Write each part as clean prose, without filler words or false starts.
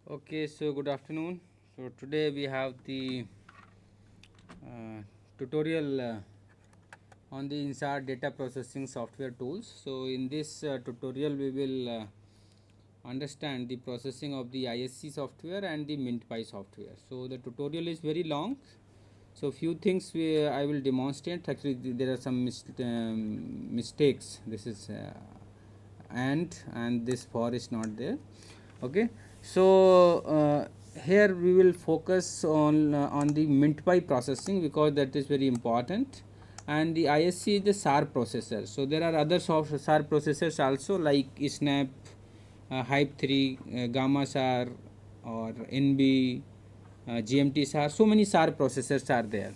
Okay, so good afternoon. So today we have the tutorial on the InSAR data processing software tools. So in this tutorial we will understand the processing of the ISC software and the MintPy software. So the tutorial is very long. So few things I will demonstrate. Actually there are some mistakes. This is and this for is not there. Okay, so here we will focus on the MintPy processing because that is very important, and the ISC is the SAR processor. So there are other SAR processors also like Snap, Hype 3, Gamma SAR or NB, GMT SAR. So many SAR processors are there.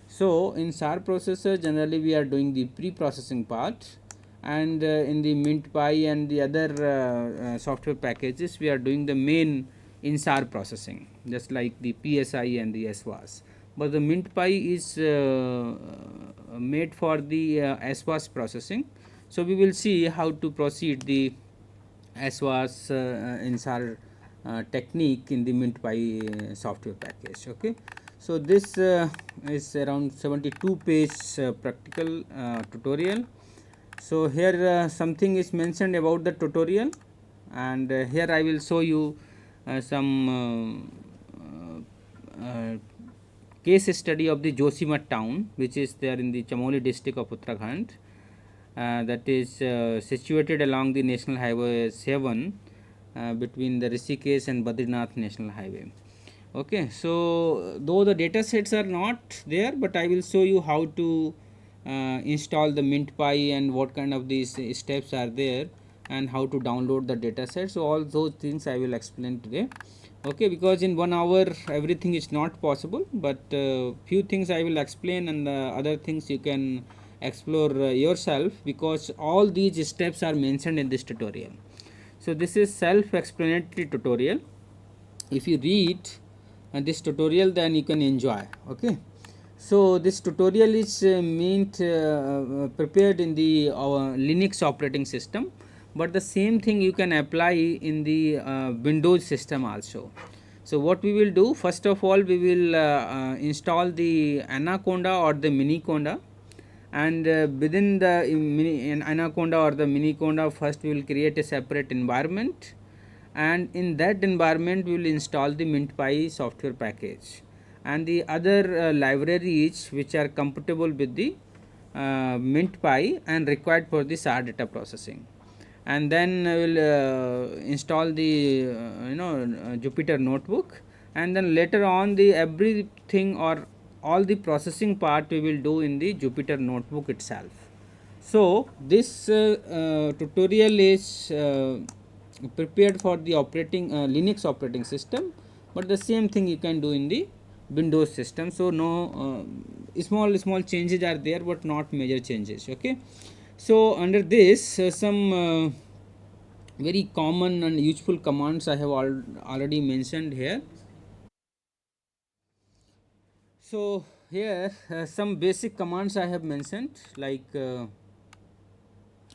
So in SAR processor generally we are doing the pre-processing part, and in the MintPy and the other software packages we are doing the main InSAR processing, just like the PSI and the SWAS. But the MintPy is made for the SWAS processing. So we will see how to proceed the SWAS InSAR technique in the MintPy software package. Okay, so this is around 72 page practical tutorial. So here something is mentioned about the tutorial, and here I will show you some case study of the Josimat town, which is there in the Chamoli district of Uttarakhand, that is situated along the National Highway 7 between the Rishikesh and Badrinath National Highway. Okay, so though the data sets are not there, but I will show you how to install the MintPy and what kind of these steps are there and how to download the data set. So all those things I will explain today. Okay, because in 1 hour everything is not possible, but few things I will explain, and other things you can explore yourself, because all these steps are mentioned in this tutorial. So this is self-explanatory tutorial. If you read this tutorial, then you can enjoy. Okay, so this tutorial is prepared in the Linux operating system, but the same thing you can apply in the Windows system also. So what we will do, first of all we will install the Anaconda or the Miniconda, and within the Anaconda or the Miniconda, first we will create a separate environment, and in that environment we will install the MintPy software package and the other libraries which are compatible with the MintPy and required for the SAR data processing. And then we will install the Jupyter notebook, and then later on the everything or all the processing part we will do in the Jupyter notebook itself. So this tutorial is prepared for the operating Linux operating system, but the same thing you can do in the Windows system. So no small changes are there, but not major changes. Okay, so under this some very common and useful commands I have already mentioned here. So here some basic commands I have mentioned, like here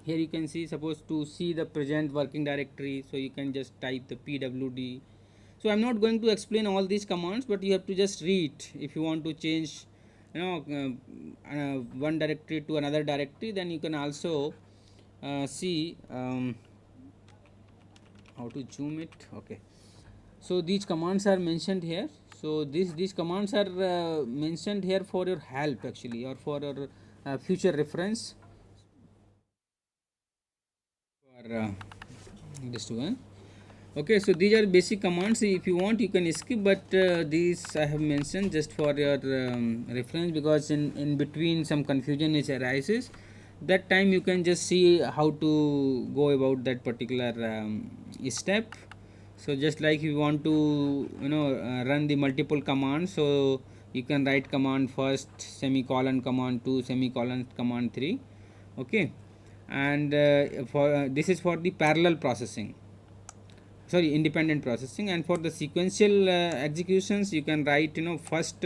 you can see, suppose to see the present working directory, so you can just type the pwd. So I'm not going to explain all these commands, but you have to just read if you want to change one directory to another directory. Then you can also see how to zoom it. Okay, so these commands are mentioned here. So these commands are mentioned here for your help actually, or for your future reference for this one. Okay, so these are basic commands. If you want you can skip, but these I have mentioned just for your reference, because in between some confusion is arises. That time you can just see how to go about that particular step. So just like you want to run the multiple commands, so you can write command first semicolon command 2 semicolon command 3. Okay, and for this is for the parallel processing, sorry, independent processing. And for the sequential executions you can write first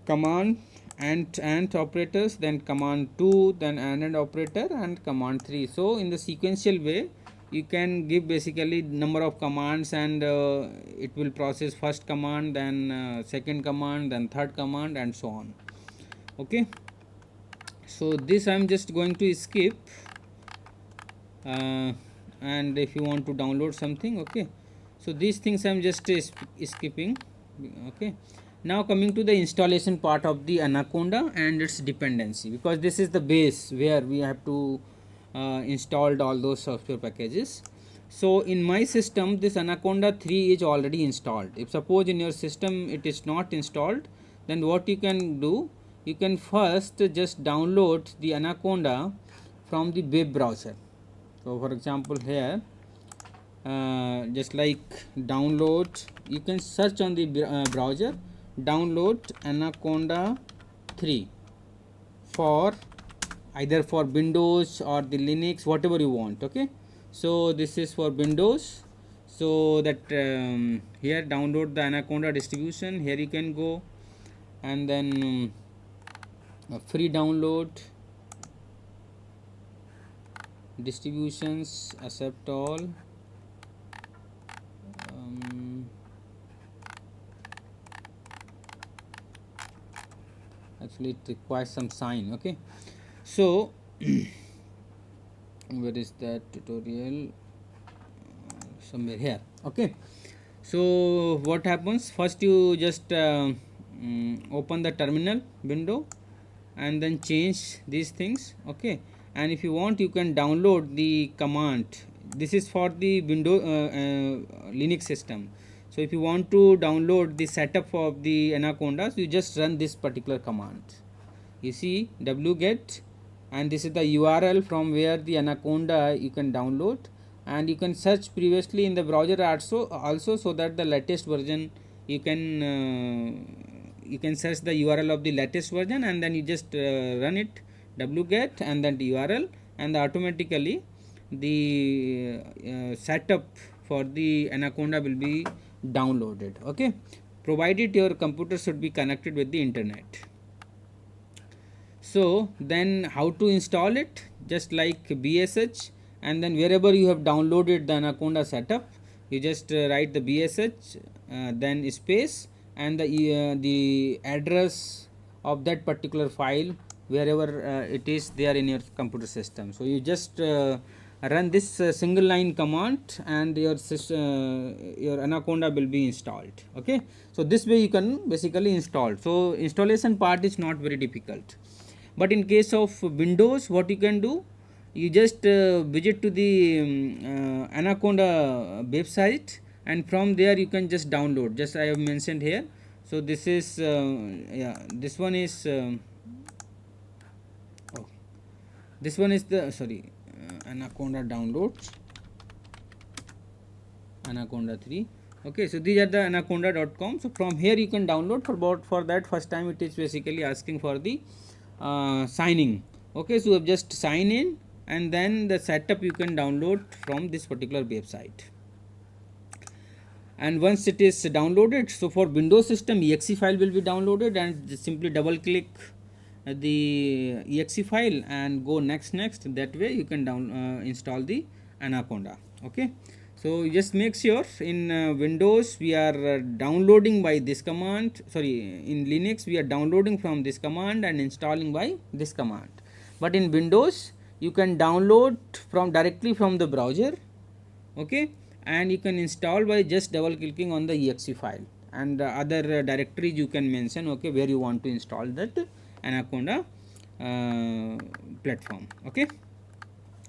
command and operators, then command 2, then and operator, and command 3. So in the sequential way you can give basically number of commands, and it will process first command, then second command, then third command, and so on. Okay, so this I am just going to skip, and if you want to download something, okay, so these things I am just skipping. Okay, now coming to the installation part of the Anaconda and its dependency, because this is the base where we have to installed all those software packages. So in my system this Anaconda 3 is already installed. If suppose in your system it is not installed, then what you can do, you can first just download the Anaconda from the web browser. So for example here, just like download, you can search on the browser, download Anaconda 3 for either for Windows or the Linux, whatever you want. Okay, so this is for Windows, so that here download the Anaconda distribution, here you can go, and then free download, distributions, accept all, actually it requires some sign. Okay, so where is that tutorial? Somewhere here. Okay, so what happens, first you just open the terminal window and then change these things. Okay, and if you want you can download the command. This is for the Linux system. So if you want to download the setup of the Anaconda, so you just run this particular command. You see wget, and this is the URL from where the Anaconda you can download, and you can search previously in the browser also, so that the latest version you can search the URL of the latest version, and then you just run it wget and then the URL, and automatically the setup for the Anaconda will be downloaded. Okay, provided your computer should be connected with the internet. So then how to install it, just like BSH, and then wherever you have downloaded the Anaconda setup, you just write the BSH, then space, and the address of that particular file wherever it is there in your computer system. So you just run this single line command, and your Anaconda will be installed. Okay, so this way you can basically install. So installation part is not very difficult. But in case of Windows, what you can do, you just visit to the Anaconda website, and from there you can just download, just I have mentioned here. So this is this one is this one is the Anaconda downloads, Anaconda 3. Okay, so these are the anaconda.com. so from here you can download. For that first time it is basically asking for the signing. Okay, so just sign in, and then the setup you can download from this particular website. And once it is downloaded, so for Windows system exe file will be downloaded, and just simply double click the exe file and go next. That way you can install the Anaconda. Okay, so just make sure in Windows we are downloading by this command, in Linux we are downloading from this command and installing by this command. But in Windows you can download directly from the browser. Okay, and you can install by just double clicking on the exe file, and other directories you can mention, okay, where you want to install that Anaconda platform. Okay,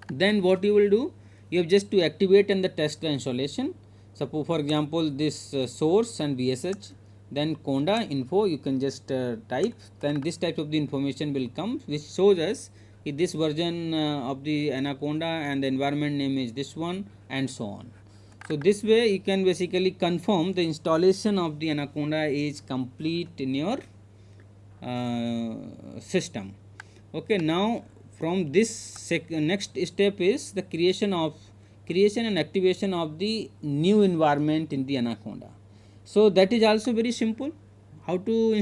then what you will do, you have just to activate and the test the installation. Suppose for example this source and BSH, then conda info you can just type, then this type of the information will come, which shows us this version of the Anaconda, and the environment name is this one, and so on. So this way you can basically confirm the installation of the Anaconda is complete in your system. Okay, now from this next step is the creation and activation of the new environment in the Anaconda. So that is also very simple. How to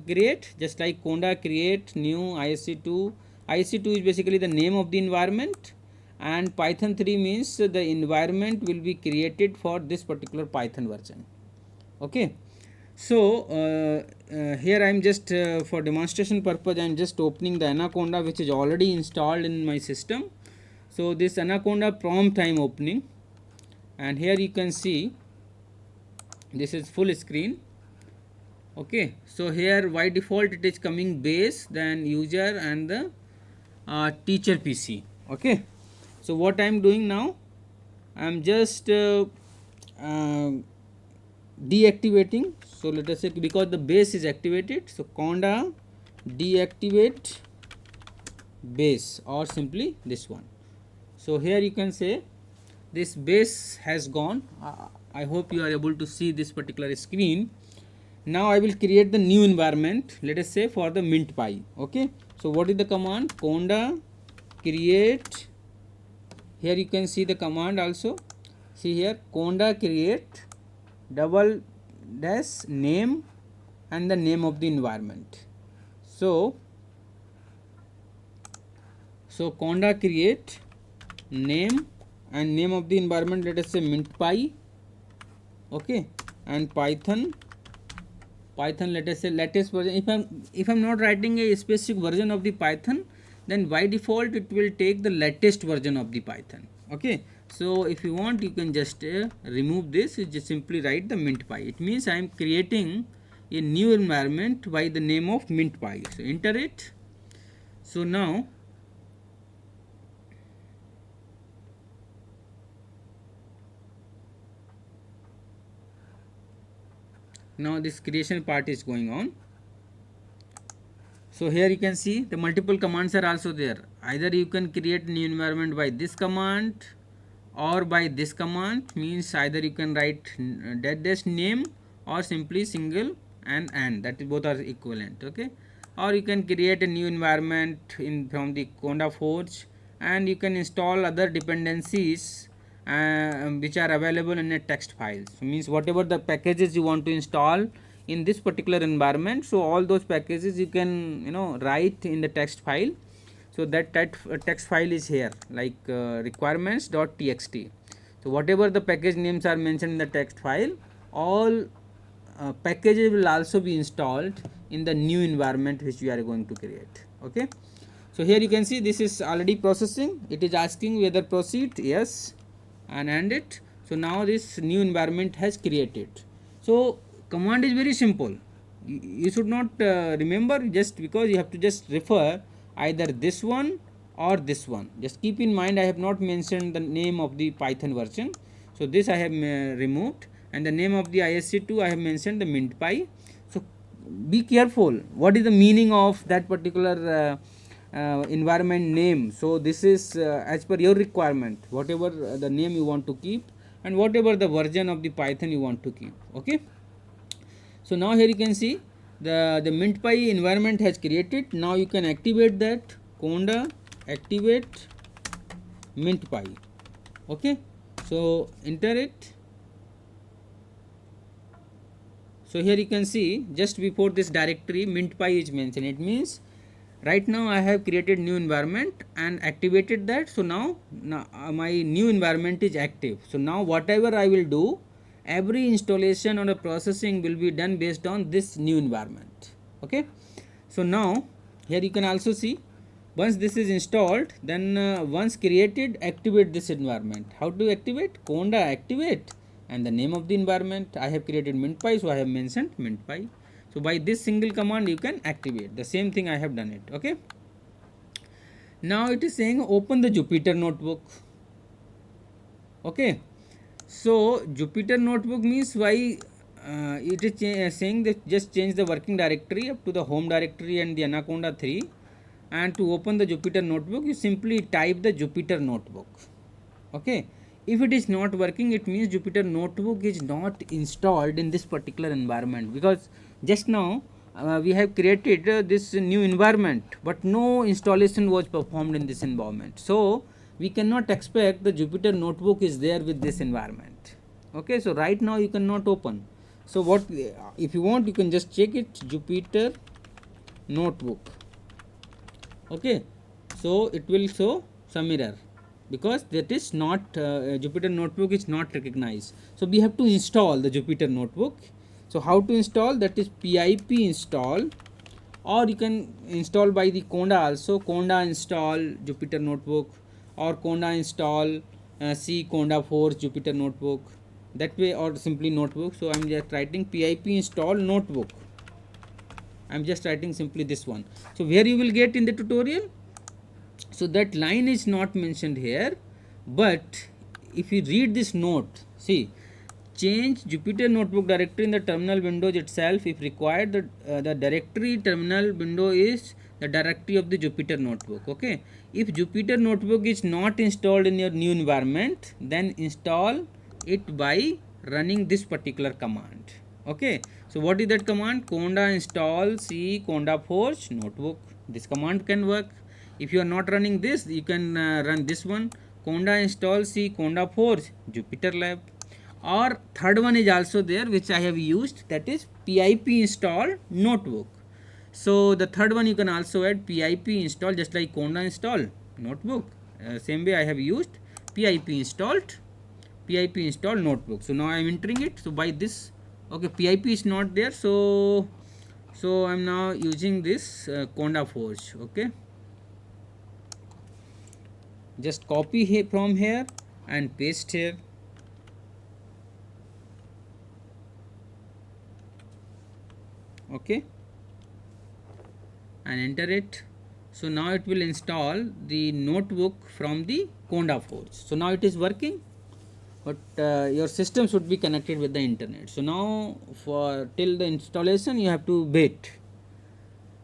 create, just like conda create new ISC2. ISC2 is basically the name of the environment, and Python 3 means the environment will be created for this particular Python version. Okay. So here I am just for demonstration purpose I am just opening the Anaconda, which is already installed in my system. So this Anaconda prompt I am opening, and here you can see this is full screen. Okay, so here by default it is coming base, then user, and the teacher PC. Okay, so what I am doing now, I am just deactivating. So let us say, because the base is activated, so conda deactivate base, or simply this one. So here you can say this base has gone. I hope you are able to see this particular screen. Now I will create the new environment, let us say for the MintPy. Okay, so what is the command? Conda create. Here you can see the command also. See here, conda create double dash name and the name of the environment. So conda create name and name of the environment, let us say MintPy. Okay, and Python let us say latest version. If I'm not writing a specific version of the Python, then by default it will take the latest version of the Python. Okay, so if you want, you can just remove this. You just simply write the MintPy. It means I am creating a new environment by the name of MintPy. So enter it. So now this creation part is going on. So here you can see the multiple commands are also there. Either you can create new environment by this command or by this command, means either you can write dash name or simply single and that is both are equivalent. Okay, or you can create a new environment from the Conda Forge, and you can install other dependencies which are available in a text file. So means whatever the packages you want to install in this particular environment, so all those packages you can write in the text file. So that text file is here, like requirements.txt. so whatever the package names are mentioned in the text file, all packages will also be installed in the new environment which we are going to create. Okay, so here you can see this is already processing. It is asking whether proceed, yes, and end it. So now this new environment has created. So command is very simple. You should not remember just because you have to just refer either this one or this one. Just keep in mind I have not mentioned the name of the Python version. So this I have removed, and the name of the ISC2 I have mentioned the MintPy. So be careful what is the meaning of that particular environment name. So this is as per your requirement, whatever the name you want to keep and whatever the version of the Python you want to keep. Okay, so now here you can see the MintPy environment has created. Now you can activate that, conda activate MintPy. Okay, so enter it. So here you can see just before this directory MintPy is mentioned. It means right now I have created new environment and activated that. So now my new environment is active. So now whatever I will do, every installation or a processing will be done based on this new environment. Okay, so now here you can also see once this is installed, then once created, activate this environment. How to activate? Conda activate, and the name of the environment I have created MintPy, so I have mentioned MintPy. So by this single command you can activate. The same thing I have done it. Okay, now it is saying open the Jupyter notebook. Okay, so Jupyter notebook means why it is saying that just change the working directory up to the home directory and the Anaconda 3, and to open the Jupyter notebook you simply type the Jupyter notebook. Okay, if it is not working, it means Jupyter notebook is not installed in this particular environment, because just now we have created this new environment, but no installation was performed in this environment. So we cannot expect the Jupyter notebook is there with this environment. Okay, so right now you cannot open. So what, if you want, you can just check it, Jupyter notebook. Okay, so it will show some error. because that is not Jupyter notebook is not recognized. So we have to install the Jupyter notebook. So how to install? That is pip install, or you can install by the conda also. Conda install Jupyter notebook, or conda install c conda force Jupyter notebook, that way, or simply notebook. So I'm just writing pip install notebook. I'm just writing simply this one. So where you will get in the tutorial, so that line is not mentioned here, but if you read this note, see, change Jupyter notebook directory in the terminal windows itself if required. The directory terminal window is the directory of the Jupyter notebook. Okay, if Jupyter notebook is not installed in your new environment, then install it by running this particular command. Okay, so what is that command? Conda install c conda forge notebook. This command can work. If you are not running this, you can run this one, conda install c conda forge Jupyter lab. Or third one is also there, which I have used, that is pip install notebook. So the third one you can also add pip install, just like conda install notebook. Same way I have used pip install notebook. So now I am entering it. So by this, okay, pip is not there, so I am now using this conda forge. Okay, just copy here from here and paste here. Okay, and enter it. So now it will install the notebook from the conda forge. So now it is working, but your system should be connected with the internet. So now for till the installation you have to wait.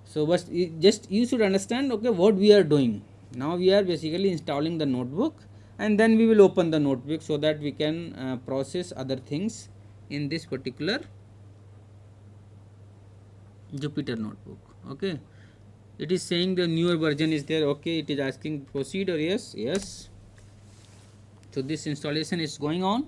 So but just you should understand, okay, what we are doing. Now we are basically installing the notebook, and then we will open the notebook so that we can process other things in this particular Jupyter notebook. Okay, it is saying the newer version is there. Okay, it is asking proceed or yes. So this installation is going on.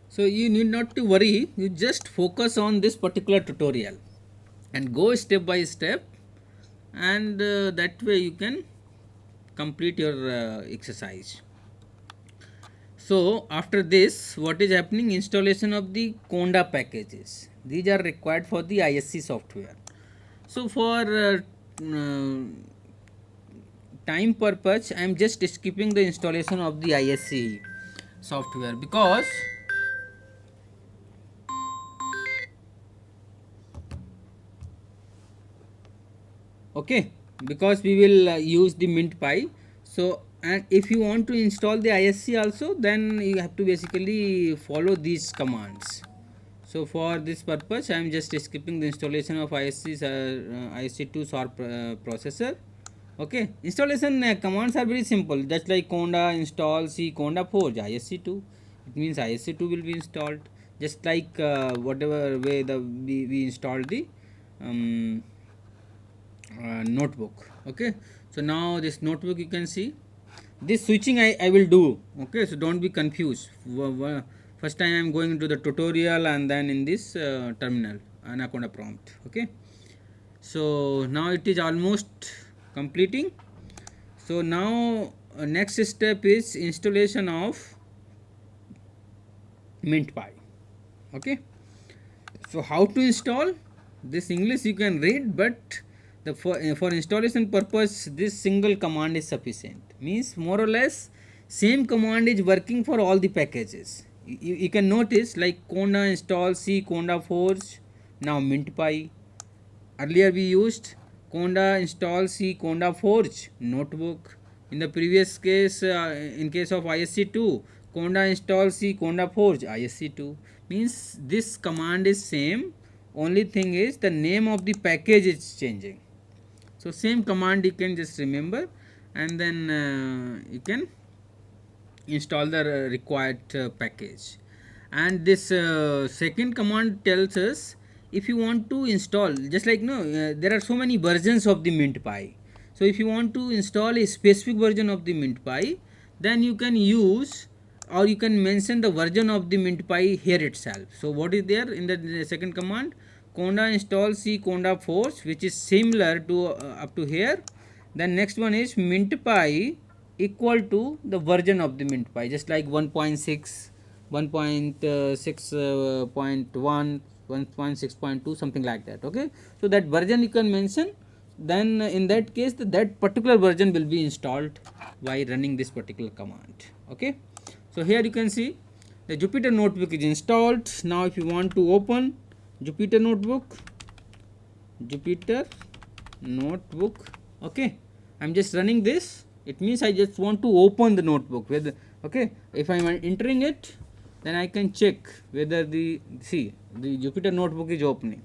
So you need not to worry, you just focus on this particular tutorial and go step by step, and that way you can complete your exercise. So after this, what is happening? Installation of the conda packages. These are required for the ISC software. So for time purpose, I am just skipping the installation of the ISC software, because okay, because we will use the MintPy. So and if you want to install the ISC also, then you have to basically follow these commands. So for this purpose, I am just skipping the installation of ISC2 SAR processor. Okay, installation commands are very simple, just like conda install c conda forge ISC2. It means ISC2 will be installed, just like whatever way we installed the notebook. Okay, so now this notebook, you can see this switching I will do. Okay, so don't be confused. First time I am going into the tutorial, and then in this terminal Anaconda prompt. Okay, so now it is almost completing. So now next step is installation of MintPy. Okay, so how to install this? English you can read, but for installation purpose, this single command is sufficient. Means more or less same command is working for all the packages. You can notice, like conda install c conda forge, now MintPy. Earlier we used conda install c conda forge notebook. In the previous case, in case of ISC2, conda install c conda forge ISC2. Means this command is same, only thing is the name of the package is changing. So same command you can just remember, and then you can install the required package. And this second command tells us, if you want to install, just like no, there are so many versions of the MintPy. So if you want to install a specific version of the MintPy, then you can use or you can mention the version of the MintPy here itself. So what is there in the second command? Conda install c conda force, which is similar to up to here. Then next one is MintPy equal to the version of the MintPy, just like 1.6, 1.6.1, 1.6.2, something like that. Okay, so that version you can mention. Then in that case that particular version will be installed by running this particular command. Okay, so here you can see the Jupyter notebook is installed. Now if you want to open Jupyter notebook, okay, I'm just running this. It means I just want to open the notebook with, okay, if I'm entering it, then I can check whether the Jupyter notebook is opening.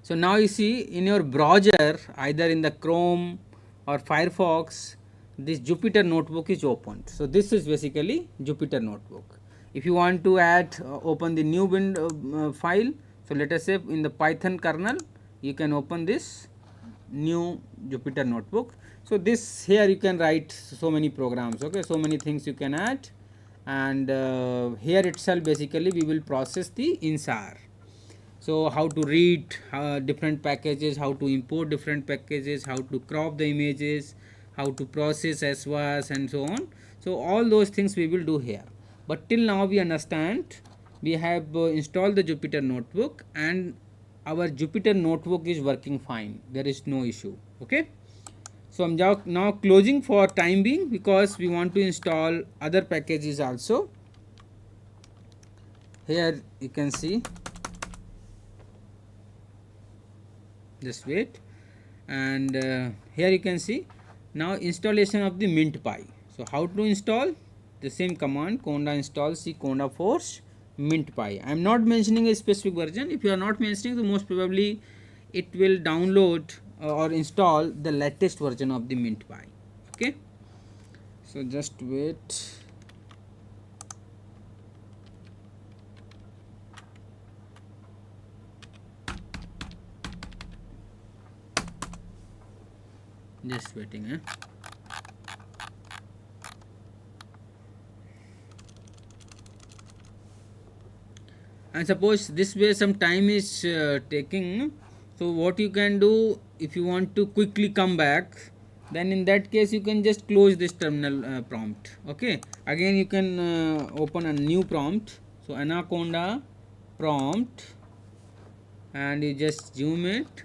So now you see in your browser, either in the Chrome or Firefox, this Jupyter notebook is opened. So this is basically Jupyter notebook. If you want to add open the new window file, so let us say in the Python kernel, you can open this new Jupyter notebook. So this here you can write so many programs, okay, so many things you can add, and here itself basically we will process the InSAR. So how to read different packages, how to import different packages, how to crop the images, how to process SWAS and so on. So all those things we will do here. But till now we understand, we have installed the Jupyter notebook and our Jupyter notebook is working fine. There is no issue. Okay. So I'm now closing for time being, because we want to install other packages also. Here you can see, just wait, and here you can see now installation of the MintPy. So how to install? The same command, conda install c conda force MintPy. I am not mentioning a specific version. If you are not mentioning, so most probably it will download or install the latest version of the MintPy. Okay, so just wait. Just waiting. And suppose this way some time is taking, so what you can do, if you want to quickly come back, then in that case you can just close this terminal prompt. Okay, again you can open a new prompt. So anaconda prompt, and you just zoom it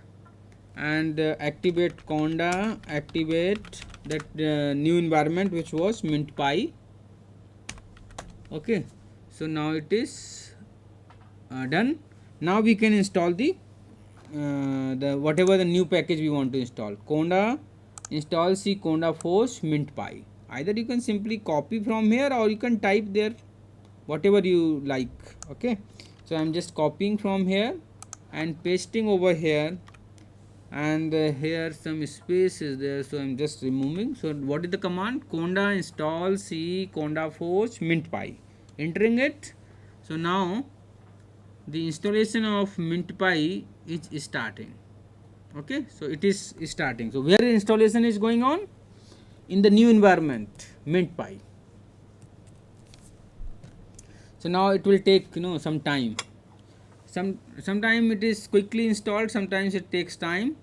and activate conda, activate that new environment which was MintPy. Okay, so now it is done. Now we can install the whatever the new package we want to install. Conda install c conda force MintPy. Either you can simply copy from here or you can type there whatever you like. Okay, so I'm just copying from here and pasting over here, and here some space is there, so I'm just removing. So what is the command? Conda install c conda force MintPy, entering it. So now the installation of MintPy is starting. Okay, so it is starting. So where installation is going on? In the new environment MintPy. So now it will take some time. Sometime it is quickly installed, sometimes it takes time.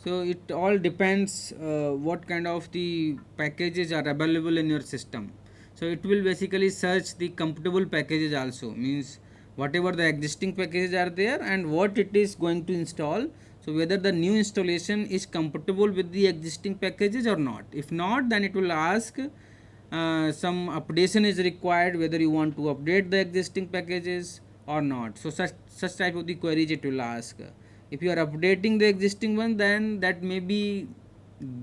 So it all depends what kind of the packages are available in your system. So it will basically search the compatible packages also, means whatever the existing packages are there and what it is going to install. So whether the new installation is compatible with the existing packages or not. If not, then it will ask some updation is required, whether you want to update the existing packages or not. So such type of the queries it will ask. If you are updating the existing one, then that may be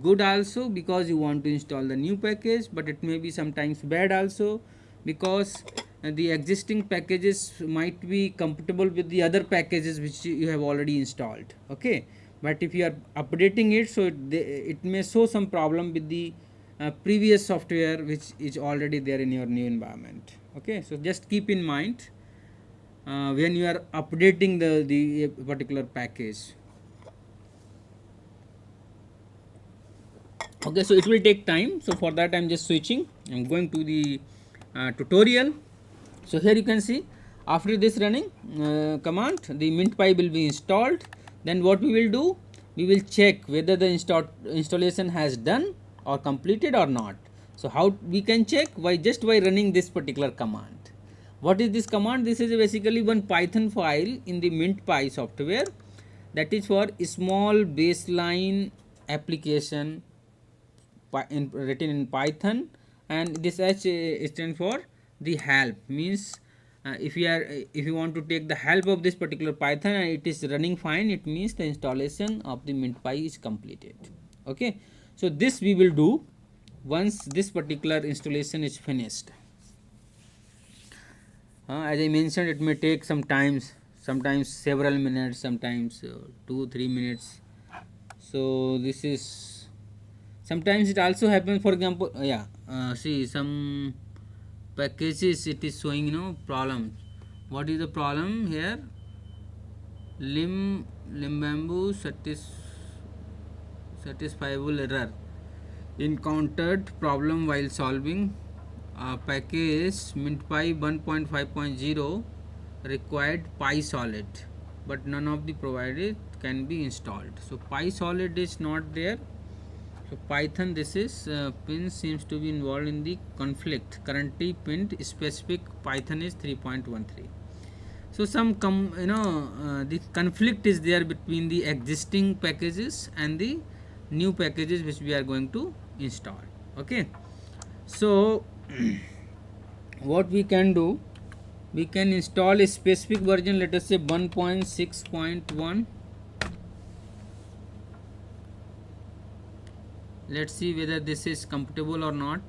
good also, because you want to install the new package, but it may be sometimes bad also, because the existing packages might be compatible with the other packages which you have already installed. Okay, but if you are updating it, so it may show some problem with the previous software which is already there in your new environment. Okay, so just keep in mind when you are updating the particular package. Okay, so it will take time. So for that I'm just switching, I'm going to the tutorial. So here you can see, after this running command, the MintPy will be installed. Then what we will do, we will check whether the installation has done or completed or not. So how we can check? By running this particular command. What is this command? This is basically one Python file in the MintPy software, that is for small baseline application written in Python, and this H stands for the help, means if you want to take the help of this particular Python and it is running fine, it means the installation of the MintPy is completed. Okay, so this we will do once this particular installation is finished. As I mentioned, it may take some times, sometimes several minutes, sometimes 2-3 minutes. So this is, sometimes it also happens, for example, see some packages it is showing, problems. What is the problem here? Limbambu satisfiable error encountered problem while solving package MintPy 1.5.0 required PySolid, but none of the provided can be installed. So PySolid is not there. So Python, this is pin seems to be involved in the conflict. Currently pinned specific Python is 3.13. So some the conflict is there between the existing packages and the new packages which we are going to install. Okay, so what we can do, we can install a specific version, let us say 1.6.1. let's see whether this is compatible or not.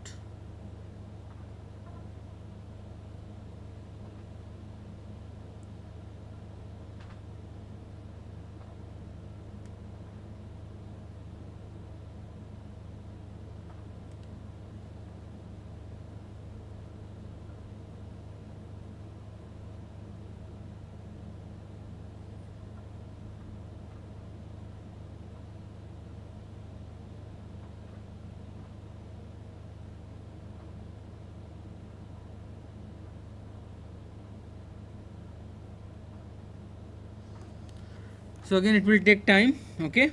So again it will take time. Okay,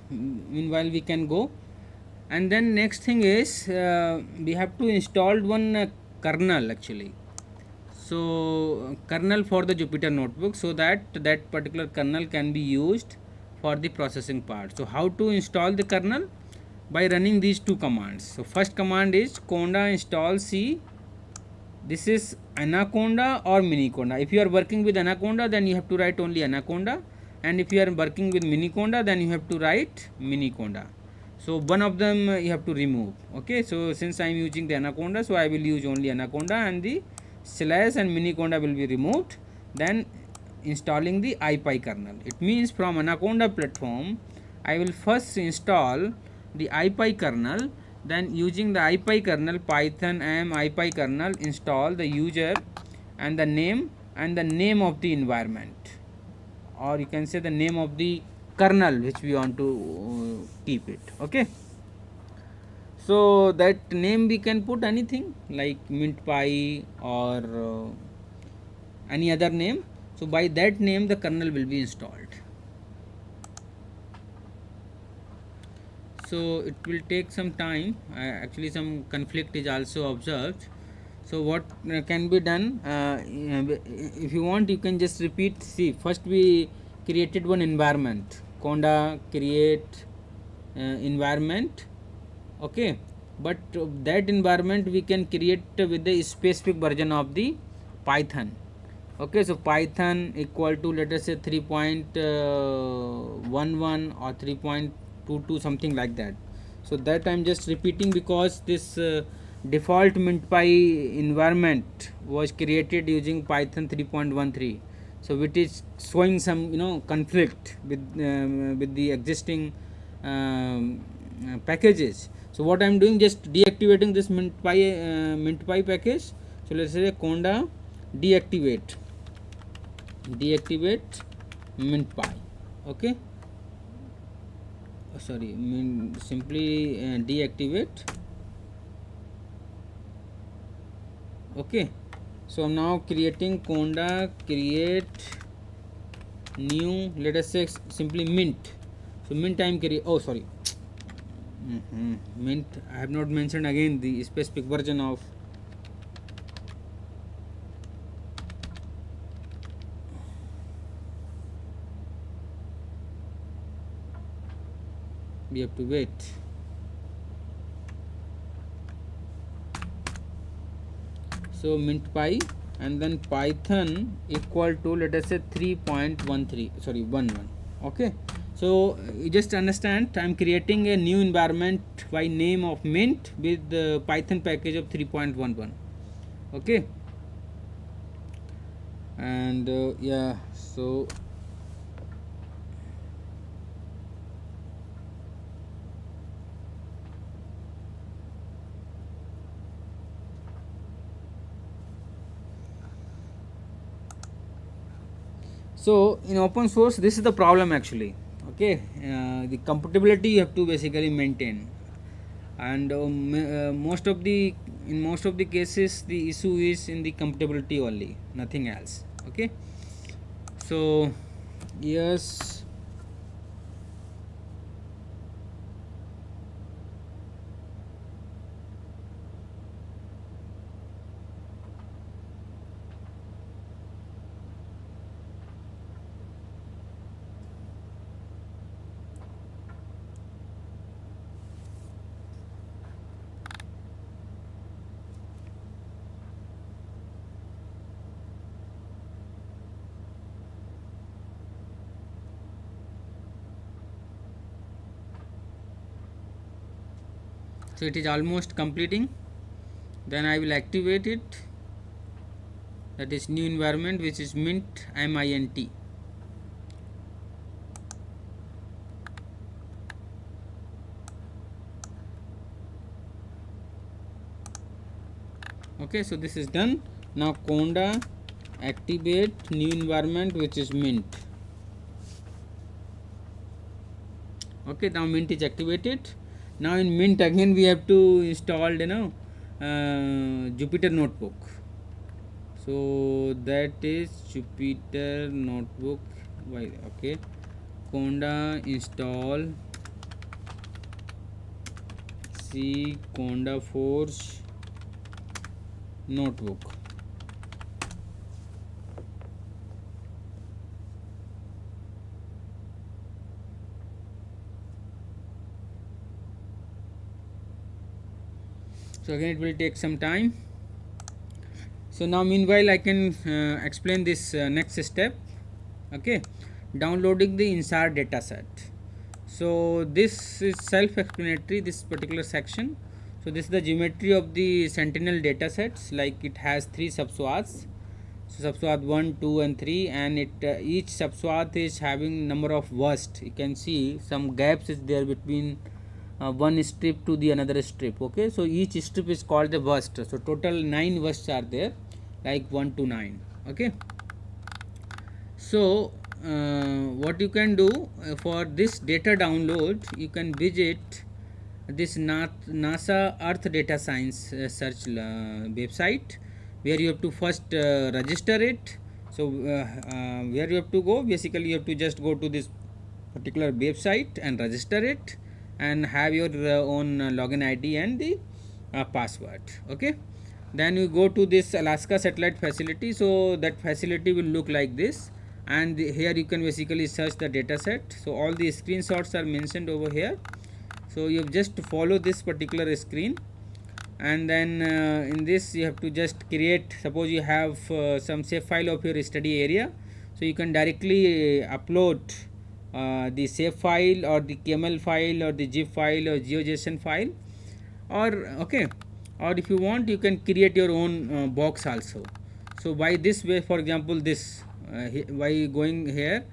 meanwhile we can go, and then next thing is we have to install one kernel actually. So kernel for the Jupyter notebook, so that that particular kernel can be used for the processing part. So how to install the kernel? By running these two commands. So first command is conda install c. This is Anaconda or Miniconda. If you are working with Anaconda, then you have to write only Anaconda, and if you are working with Miniconda, then you have to write Miniconda. So one of them you have to remove. Okay, so since I am using the Anaconda, so I will use only Anaconda, and the slash and Miniconda will be removed. Then installing the IPy kernel. It means from Anaconda platform, I will first install the IPy kernel. Then using the IPy kernel, Python IPy kernel, install the user and the name of the environment, or you can say the name of the kernel which we want to keep it. Okay, so that name we can put anything like MintPy or any other name. So by that name the kernel will be installed. So it will take some time. Actually some conflict is also observed. So what can be done, if you want you can just repeat. See, first we created one environment, conda create environment. Okay, but that environment we can create with the specific version of the Python. Okay, so Python equal to, let us say 3.11 or 3.22, something like that. So that I am just repeating because this default MintPy environment was created using Python 3.13. So it is showing some conflict with the existing packages. So what I am doing, just deactivating this MintPy package. So let's say conda deactivate MintPy. Okay, sorry, simply deactivate. Okay, so now creating conda, create new, let us say simply mint. So mint I am create, oh sorry, mint I have not mentioned again the specific version of we have to wait. So mint py and then python equal to, let us say 3.13, sorry 11. Okay, so you just understand I'm creating a new environment by name of mint with the python package of 3.11. okay, and yeah, so so in open source this is the problem actually. Okay, the compatibility you have to basically maintain, and most of the in most of the cases the issue is in the compatibility only, nothing else. Okay, so yes, so it is almost completing. Then I will activate it, that is new environment which is mint mint. Okay, so this is done. Now conda activate new environment which is mint. Okay, now mint is activated. Now in mint again we have to install, you know, Jupyter notebook. So that is Jupyter notebook. Why? Okay, conda install c conda force notebook. So again it will take some time. So now meanwhile I can explain this next step. Okay, downloading the InSAR dataset. So this is self-explanatory, this particular section. So this is the geometry of the Sentinel datasets. Like it has three subswaths. So subswath 1, 2 and 3, and it each subswath is having number of verst. You can see some gaps is there between one strip to the another strip. Okay, so each strip is called the verst. So total 9 versts are there, like 1 to 9. Okay, so what you can do for this data download, you can visit this NASA Earth Data Science search website, where you have to first register it. So where you have to go, basically you have to just go to this particular website and register it, and have your own login ID and the password. Okay, then you go to this Alaska satellite facility. So that facility will look like this, and here you can basically search the data set. So all the screenshots are mentioned over here. So you have just to follow this particular screen, and then in this you have to just create, suppose you have some save file of your study area, so you can directly upload the save file or the kml file or the zip file or geojson file, or okay, or if you want you can create your own box also. So by this way, for example, this by going here,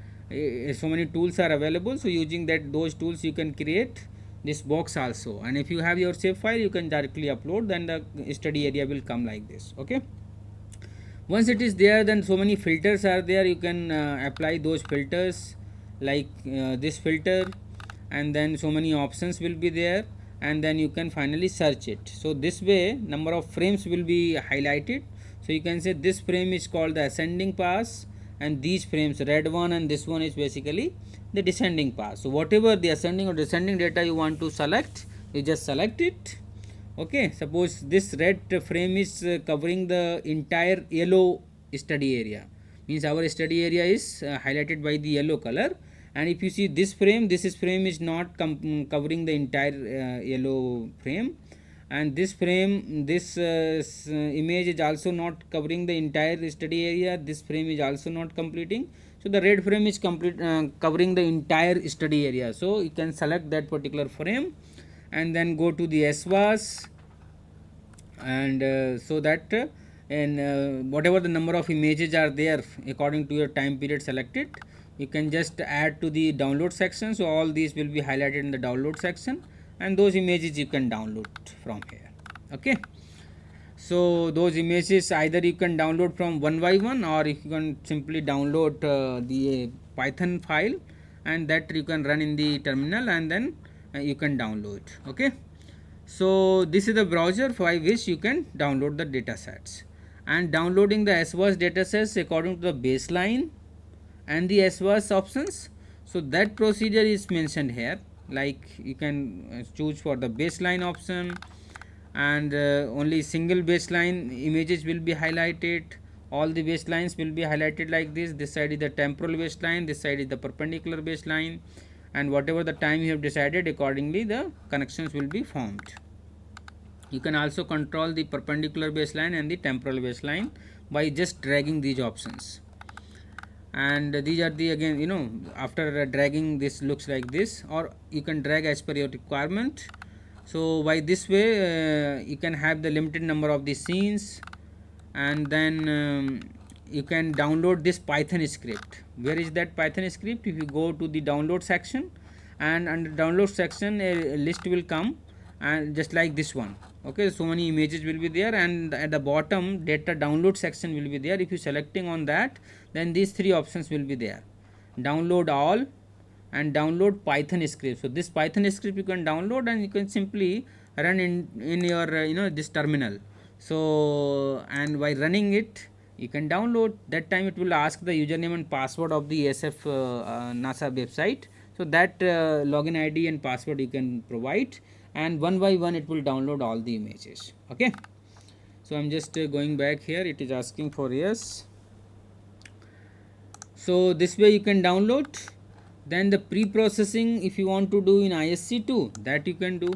so many tools are available. So using that those tools you can create this box also, and if you have your save file you can directly upload, then the study area will come like this. Okay, once it is there, then so many filters are there, you can apply those filters, like this filter, and then so many options will be there, and then you can finally search it. So this way number of frames will be highlighted. So you can say this frame is called the ascending pass, and these frames, red one and this one, is basically the descending pass. So whatever the ascending or descending data you want to select, you just select it. Okay, suppose this red frame is covering the entire yellow study area, means our study area is highlighted by the yellow color. And if you see this frame, frame is not covering the entire yellow frame, and this frame, this image is also not covering the entire study area. This frame is also not completing. So the red frame is complete covering the entire study area. So you can select that particular frame and then go to the SWAS, and so that whatever the number of images are there according to your time period selected, you can just add to the download section. So all these will be highlighted in the download section, and those images you can download from here. Okay, so those images either you can download from one by one, or you can simply download the Python file, and that you can run in the terminal, and then you can download. Okay, so this is the browser by which you can download the datasets. And downloading the SWAS datasets according to the baseline and the SWAS options, so that procedure is mentioned here. Like you can choose for the baseline option, and only single baseline images will be highlighted. All the baselines will be highlighted like this. This side is the temporal baseline, this side is the perpendicular baseline, and whatever the time you have decided, accordingly the connections will be formed. You can also control the perpendicular baseline and the temporal baseline by just dragging these options. And these are the, again, after dragging, this looks like this, or you can drag as per your requirement. So by this way you can have the limited number of the scenes, and then you can download this Python script. Where is that Python script? If you go to the download section, and under download section a list will come, and just like this one. Okay, so many images will be there, and at the bottom data download section will be there. If you selecting on that, then these three options will be there: download all and download Python script. So this Python script you can download, and you can simply run in your this terminal. So, and by running it, you can download. That time it will ask the username and password of the SF NASA website. So that login ID and password you can provide, and one by one it will download all the images. Okay, so I'm just going back here. It is asking for yes. So this way you can download. Then the pre-processing, if you want to do in ISC2, that you can do.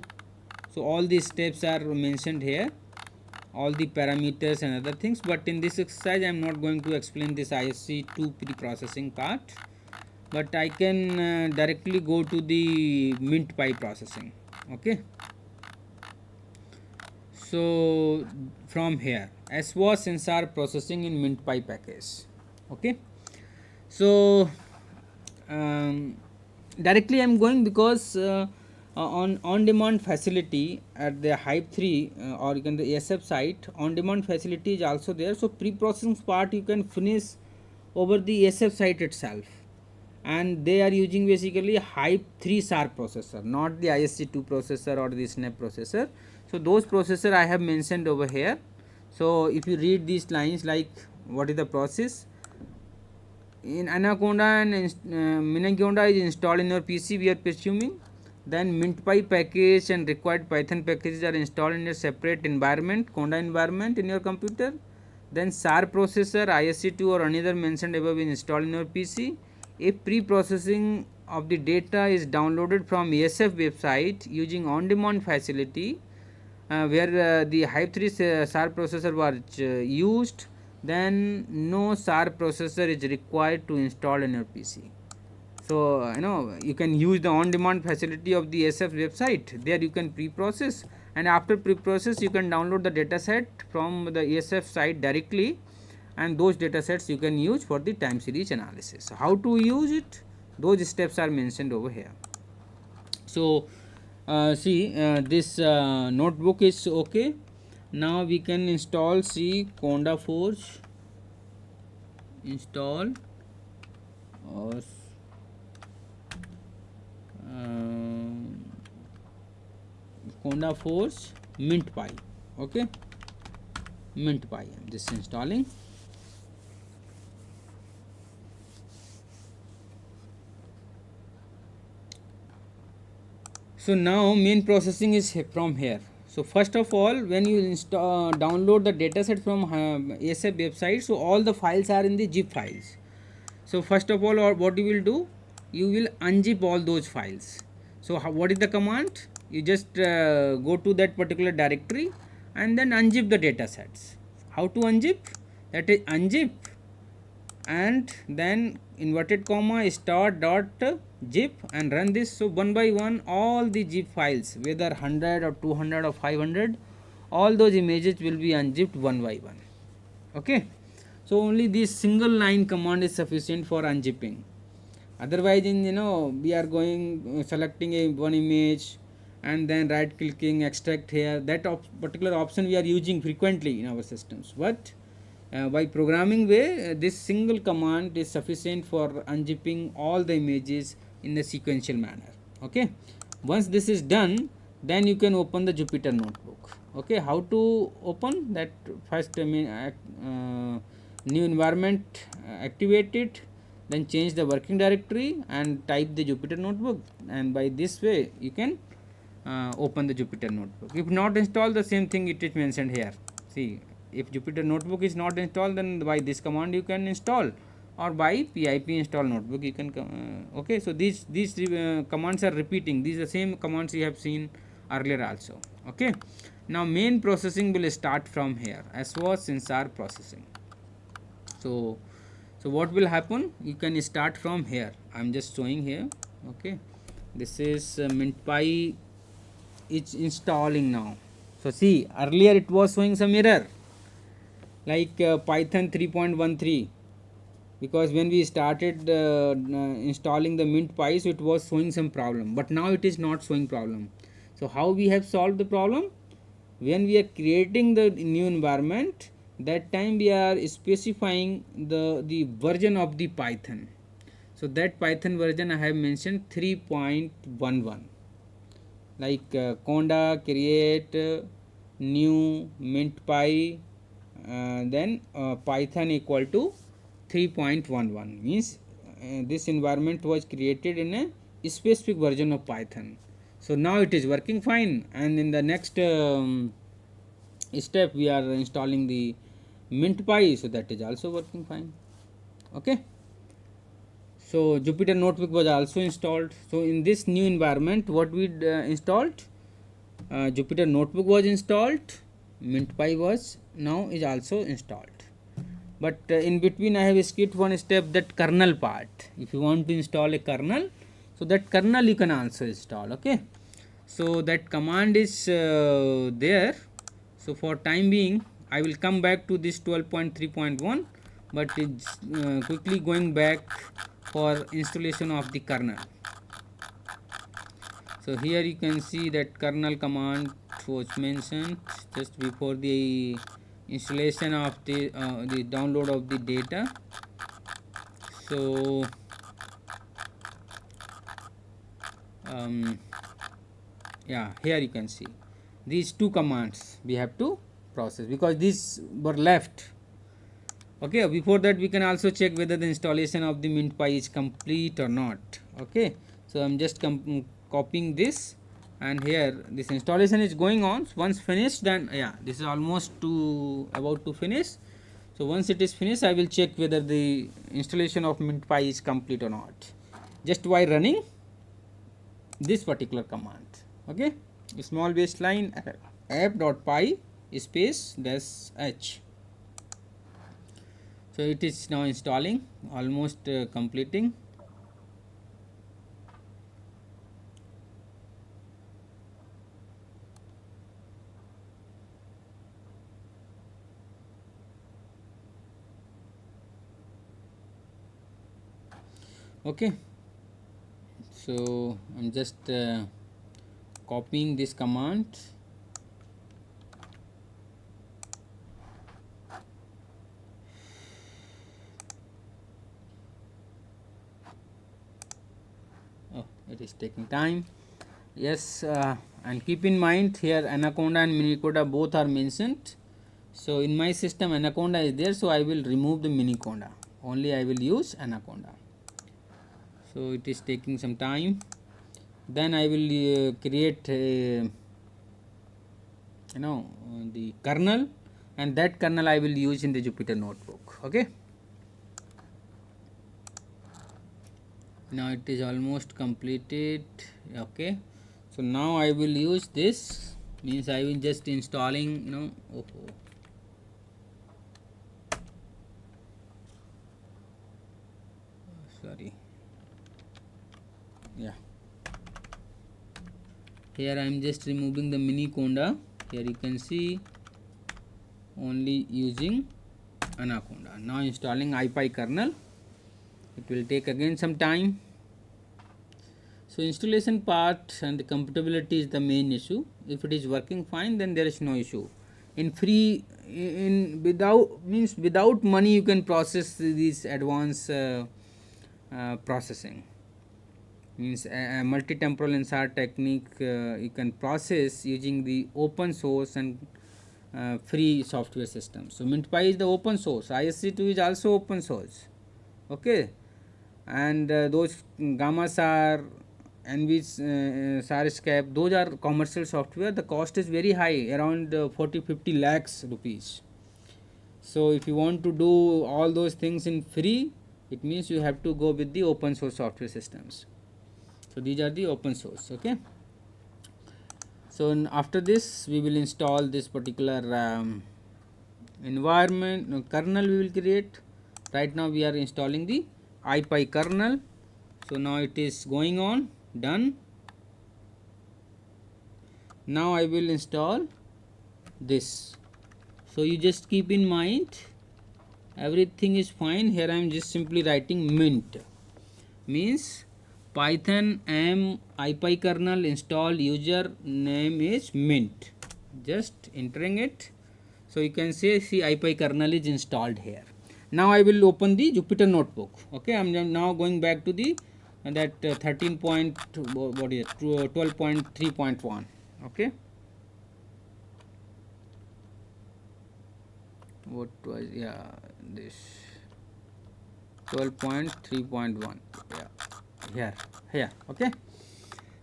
So all these steps are mentioned here, all the parameters and other things, but in this exercise I am not going to explain this ISC2 pre-processing part, but I can directly go to the MintPy processing. Okay, so from here, SWAS InSAR processing in MintPy package. Okay, so directly I am going, because on demand facility at the Hype 3 or you can the ASF site, on demand facility is also there. So pre-processing part you can finish over the ASF site itself, and they are using basically Hype 3 SAR processor, not the ISC2 processor or the Snap processor. So those processor I have mentioned over here. So if you read these lines, like what is the process in Anaconda and Minaconda is installed in your PC, we are presuming. Then MintPy package and required Python packages are installed in a separate environment, Conda environment in your computer. Then SAR processor, ISC2 or another mentioned above is installed in your PC. If pre-processing of the data is downloaded from ASF website using on-demand facility, where the Hype 3 SAR processor was used, then no SAR processor is required to install in your PC. So you can use the on-demand facility of the SF website. There you can pre-process, and after pre-process you can download the dataset from the ASF site directly, and those datasets you can use for the time series analysis. So how to use it? Those steps are mentioned over here. So see, this notebook is okay. Now we can install Conda Forge, install, or Conda Force Mint Py. Okay, Mint Py. I'm just installing. So now main processing is from here. So first of all, when you download the dataset from ASF website, so all the files are in the zip files. So first of all, or what you will do, you will unzip all those files. So what is the command? You just go to that particular directory and then unzip the datasets. How to unzip? That is unzip and then inverted comma start dot zip and run this. So one by one all the zip files, whether 100 or 200 or 500, all those images will be unzipped one by one. Okay, so only this single line command is sufficient for unzipping. Otherwise, in we are going selecting a one image and then right clicking extract here, that particular option we are using frequently in our systems. But by programming way, this single command is sufficient for unzipping all the images in a sequential manner. Okay, once this is done, then you can open the Jupyter notebook. Okay, how to open that? First, new environment, activate it, then change the working directory and type the Jupyter notebook, and by this way you can open the Jupyter notebook. If not installed, the same thing it is mentioned here. See, if Jupyter notebook is not installed, then by this command you can install, or by pip install notebook you can okay. So these commands are repeating. These are the same commands you have seen earlier also. Okay, now main processing will start from here, as was InSAR processing. So what will happen, you can start from here. I'm just showing here. Okay, this is MintPy is installing now. So see, earlier it was showing some error like Python 3.13, because when we started installing the MintPy, so it was showing some problem, but now it is not showing problem. So how we have solved the problem? When we are creating the new environment, that time we are specifying the version of the Python. So that Python version I have mentioned 3.11, like conda create new MintPy, then Python equal to 3.11, means this environment was created in a specific version of Python. So now it is working fine, and in the next step we are installing the MintPy, so that is also working fine. Okay, so Jupyter notebook was also installed. So in this new environment, what we installed, Jupyter notebook was installed, MintPy was now is also installed. But in between I have skipped one step, that kernel part. If you want to install a kernel, so that kernel you can also install. Okay, so that command is there. So for time being I will come back to this 12.3.1, but it's quickly going back for installation of the kernel. So here you can see that kernel command was mentioned just before the installation of the download of the data. So yeah, here you can see these two commands we have to process, because these were left. Okay, before that we can also check whether the installation of the MintPy is complete or not. Okay, so I'm just copying this, and here this installation is going on. Once finished, then yeah, this is almost about to finish. So once it is finished, I will check whether the installation of MintPy is complete or not, just by running this particular command. Okay, small baseline app.py space -h. So it is now installing, almost completing. Okay, so I'm just copying this command. Oh, it is taking time. Yes, and keep in mind here anaconda and miniconda both are mentioned. So in my system anaconda is there, so I will remove the miniconda, only I will use anaconda. So it is taking some time. Then I will create a, the kernel, and that kernel I will use in the Jupyter notebook. Okay. Now it is almost completed. Okay. So now I will use this, means I will just installing, sorry, yeah, here I am just removing the miniconda. Here you can see only using anaconda. Now installing IPy kernel, it will take again some time. So installation part and the compatibility is the main issue. If it is working fine, then there is no issue. In free, in without money you can process these advanced processing. Means a multi-temporal InSAR technique you can process using the open source and free software system. So MintPy is the open source. ISC2 is also open source. Okay, and those Gamma SAR, SARscape, those are commercial software. The cost is very high, around 40-50 lakhs rupees. So if you want to do all those things in free, it means you have to go with the open source software systems. So these are the open source. Okay. So after this we will install this particular environment kernel we will create. Right now we are installing the IPy kernel. So now it is going on, done. Now I will install this. So you just keep in mind everything is fine. Here I am just simply writing mint, means python m IPy kernel install user name is mint, just entering it. So you can see IPy kernel is installed here. Now I will open the Jupyter notebook. Okay, I am now going back to the that 13 point, what is it, 12.3.1. okay, what was, yeah, this 12.3.1, yeah, here. Okay,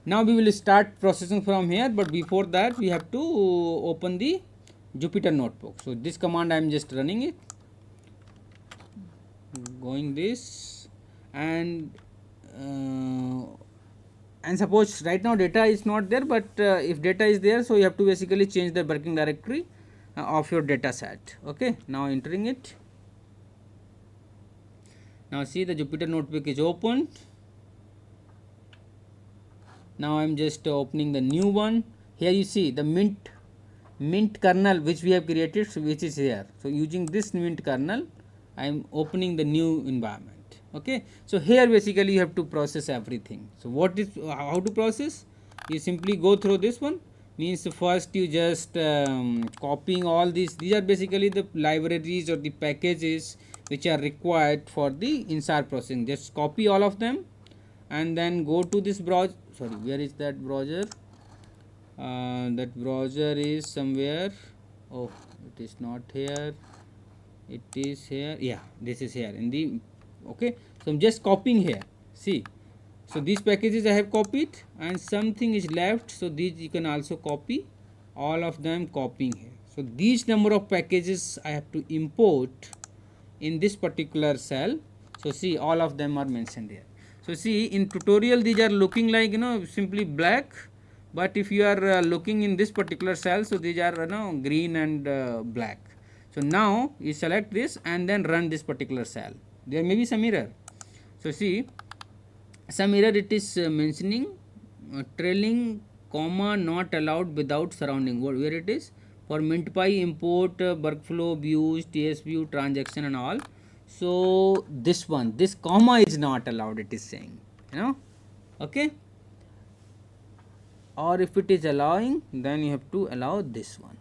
now we will start processing from here, but before that we have to open the Jupyter notebook. So this command I am just running it, going this, and suppose right now data is not there, but if data is there, so you have to basically change the working directory of your data set. Okay, now entering it. Now see the Jupyter notebook is opened. Now I am just opening the new one. Here you see the mint kernel which we have created, so which is here. So using this mint kernel I am opening the new environment. Okay, so here basically you have to process everything. So what is, how to process? You simply go through this one, means first you just copying all these are basically the libraries or the packages which are required for the InSAR processing. Just copy all of them and then go to this browser. Sorry, where is that browser? That browser is somewhere. Oh, it is not here, it is here. Yeah, this is here in the, okay, so I'm just copying here. See, so these packages I have copied and something is left, so these you can also copy, all of them copying here. So these number of packages I have to import in this particular cell. So see, all of them are mentioned here. So see, in tutorial these are looking like, simply black, but if you are looking in this particular cell, so these are, green and black. So now you select this and then run this particular cell. There may be some error. So see, some error it is mentioning trailing comma not allowed without surrounding. Where it is? For MintPy import workflow views, TS view, transaction and all. So this one, this comma is not allowed, it is saying, okay. Or if it is allowing, then you have to allow this one.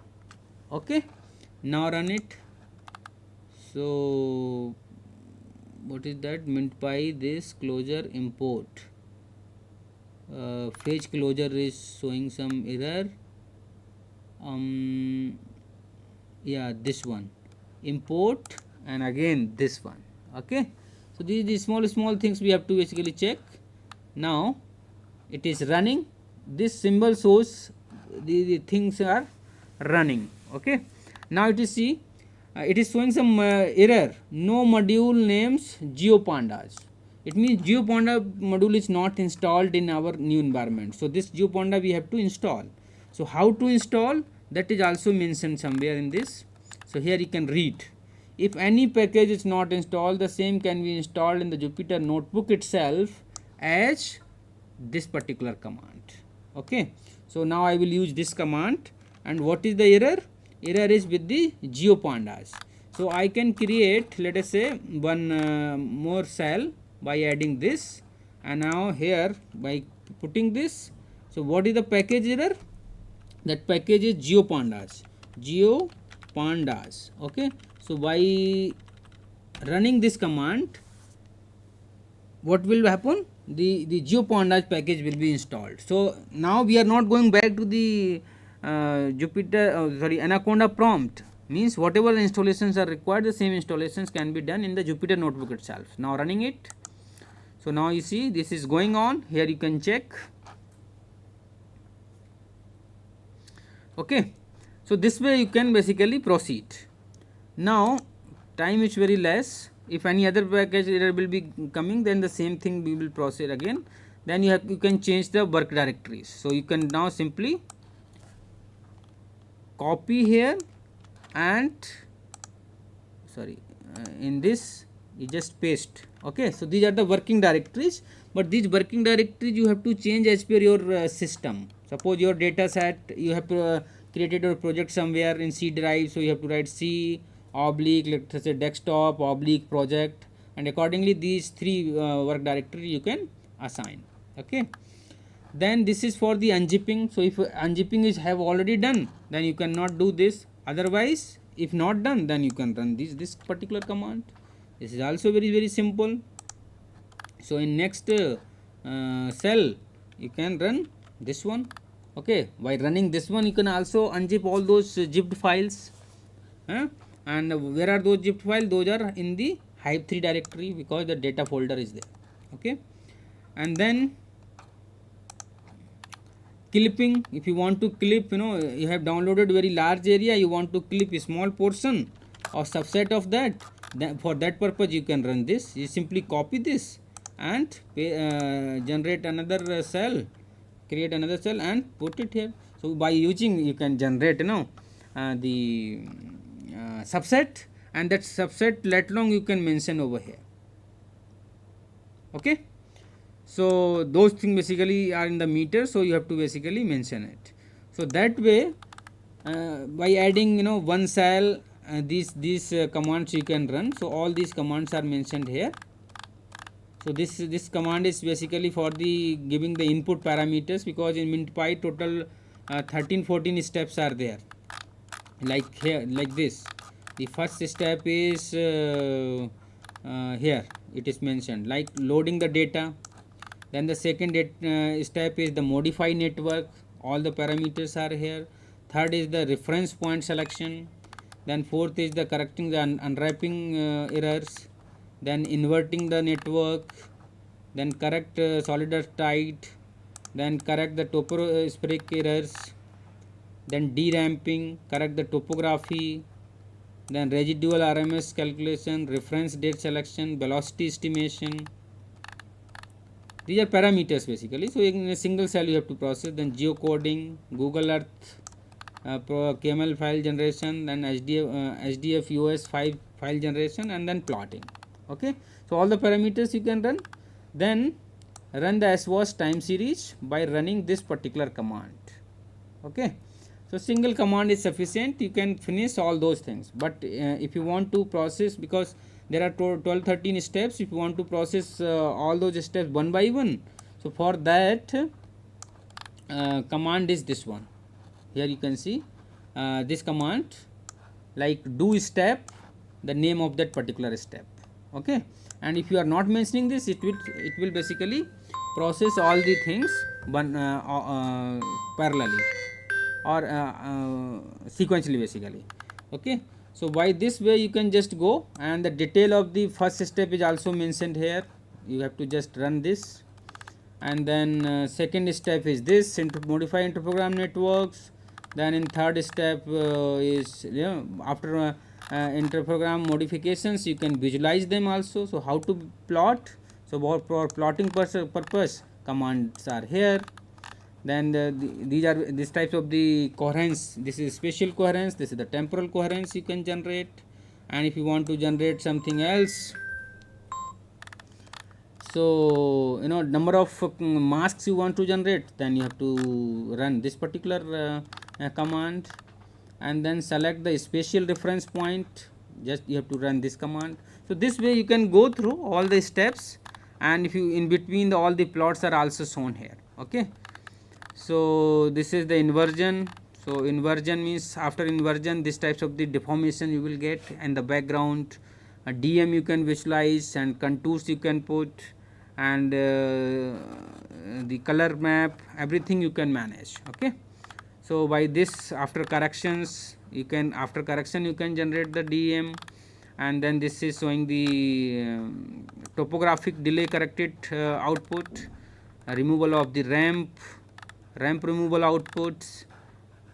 Okay, now run it. So what is that? MintPy this closure import. Page closure is showing some error. Yeah, this one, import, and again this one. Okay, so these small things we have to basically check. Now it is running. This symbol shows the things are running. Okay, now it is see, it is showing some error, no module names geopandas. It means geopanda module is not installed in our new environment, so this geopanda we have to install. So how to install, that is also mentioned somewhere in this. So here you can read, if any package is not installed, the same can be installed in the Jupyter notebook itself as this particular command. Okay, so now I will use this command, and what is the error? Error is with the geopandas. So I can create, let us say, one more cell by adding this, and now here by putting this. So what is the package error? That package is geopandas. Geopandas. Okay, so by running this command, what will happen? The geopandas package will be installed. So now we are not going back to the Anaconda prompt. Means whatever the installations are required, the same installations can be done in the Jupyter notebook itself. Now running it. So now you see this is going on. Here you can check. Okay, so this way you can basically proceed. Now time is very less. If any other package error will be coming, then the same thing we will proceed again. Then you can change the work directories. So you can now simply copy here and in this you just paste. Okay, so these are the working directories, but these working directories you have to change as per your system. Suppose your data set, you have created your project somewhere in C drive, so you have to write C oblique, let's say desktop oblique project, and accordingly these three work directory you can assign. Okay, then this is for the unzipping. So if unzipping is have already done, then you cannot do this. Otherwise, if not done, then you can run this particular command. This is also very simple. So in next cell you can run this one. Okay, by running this one you can also unzip all those zipped files. And where are those zipped files? Those are in the hive3 directory, because the data folder is there. Okay, and then clipping. If you want to clip, you have downloaded very large area, you want to clip a small portion or subset of that, then for that purpose you can run this. You simply copy this and generate another cell, create another cell and put it here. So by using, you can generate the subset, and that subset let long you can mention over here. Okay, so those things basically are in the meter, so you have to basically mention it. So that way by adding one cell, these commands you can run. So all these commands are mentioned here. So this command is basically for the giving the input parameters, because in MintPy total 13-14 steps are there, like here, like this. The first step is here it is mentioned, like loading the data. Then the second step is the modify network, all the parameters are here. Third is the reference point selection. Then fourth is the correcting the unwrapping errors. Then inverting the network. Then correct solid earth tight. Then correct the topospheric errors. Then deramping, correct the topography. Then residual RMS calculation, reference date selection, velocity estimation. These are parameters basically. So in a single cell you have to process. Then geocoding, Google Earth, KML file generation, then HDF US file generation, and then plotting. Okay, so all the parameters you can run. Then run the SWAS time series by running this particular command. Okay, so single command is sufficient, you can finish all those things. But if you want to process, because there are 12-13 steps, if you want to process all those steps one by one, so for that command is this one. Here you can see this command, like do step, the name of that particular step. Okay, and if you are not mentioning this, it will basically process all the things one parallelly or sequentially basically. Okay, so by this way you can just go, and the detail of the first step is also mentioned here. You have to just run this, and then second step is this, modify interprogram networks. Then in third step is, you know, after interprogram modifications you can visualize them also. So how to plot? So for plotting purpose commands are here. Then these are these types of the coherence. This is spatial coherence, this is the temporal coherence you can generate. And if you want to generate something else, so you know, number of masks you want to generate, then you have to run this particular command, and then select the spatial reference point. Just you have to run this command. So this way you can go through all the steps, and if you in between all the plots are also shown here. Okay, so this is the inversion. So inversion means after inversion these types of the deformation you will get, and the background DM you can visualize, and contours you can put, and the color map, everything you can manage. Okay, so by this, after corrections you can, after correction you can generate the DM. And then this is showing the topographic delay corrected output, removal of the ramp removal outputs,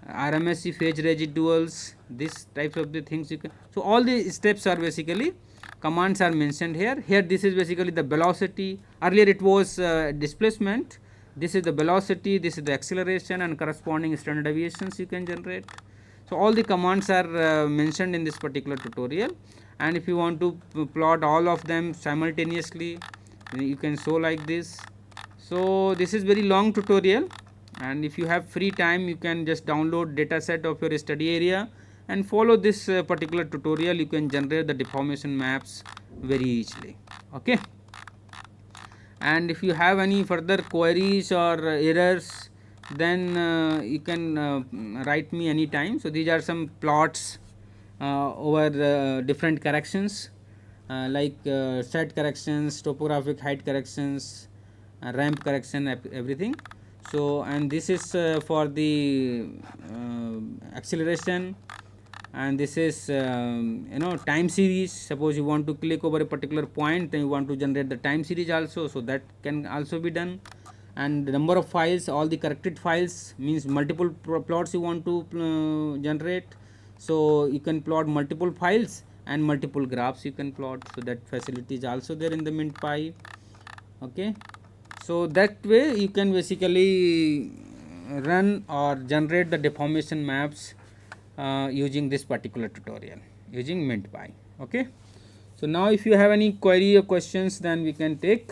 RMSE phase residuals, these types of the things you can. So all the steps are basically commands are mentioned here. Here this is basically the velocity. Earlier it was displacement. This is the velocity, this is the acceleration, and corresponding standard deviations you can generate. So all the commands are mentioned in this particular tutorial, and if you want to plot all of them simultaneously, you can show like this. So this is very long tutorial, and if you have free time you can just download data set of your study area and follow this particular tutorial. You can generate the deformation maps very easily. Okay, and if you have any further queries or errors, then you can write me anytime. So these are some plots over different corrections like set corrections, topographic height corrections, ramp correction, everything. So and this is for the acceleration, and this is you know, time series. Suppose you want to click over a particular point and you want to generate the time series also, so that can also be done. And the number of files, all the corrected files means multiple plots you want to generate, so you can plot multiple files and multiple graphs you can plot. So that facility is also there in the MintPy. Okay, so that way you can basically run or generate the deformation maps using this particular tutorial using MintPy. Okay, so now if you have any query or questions, then we can take.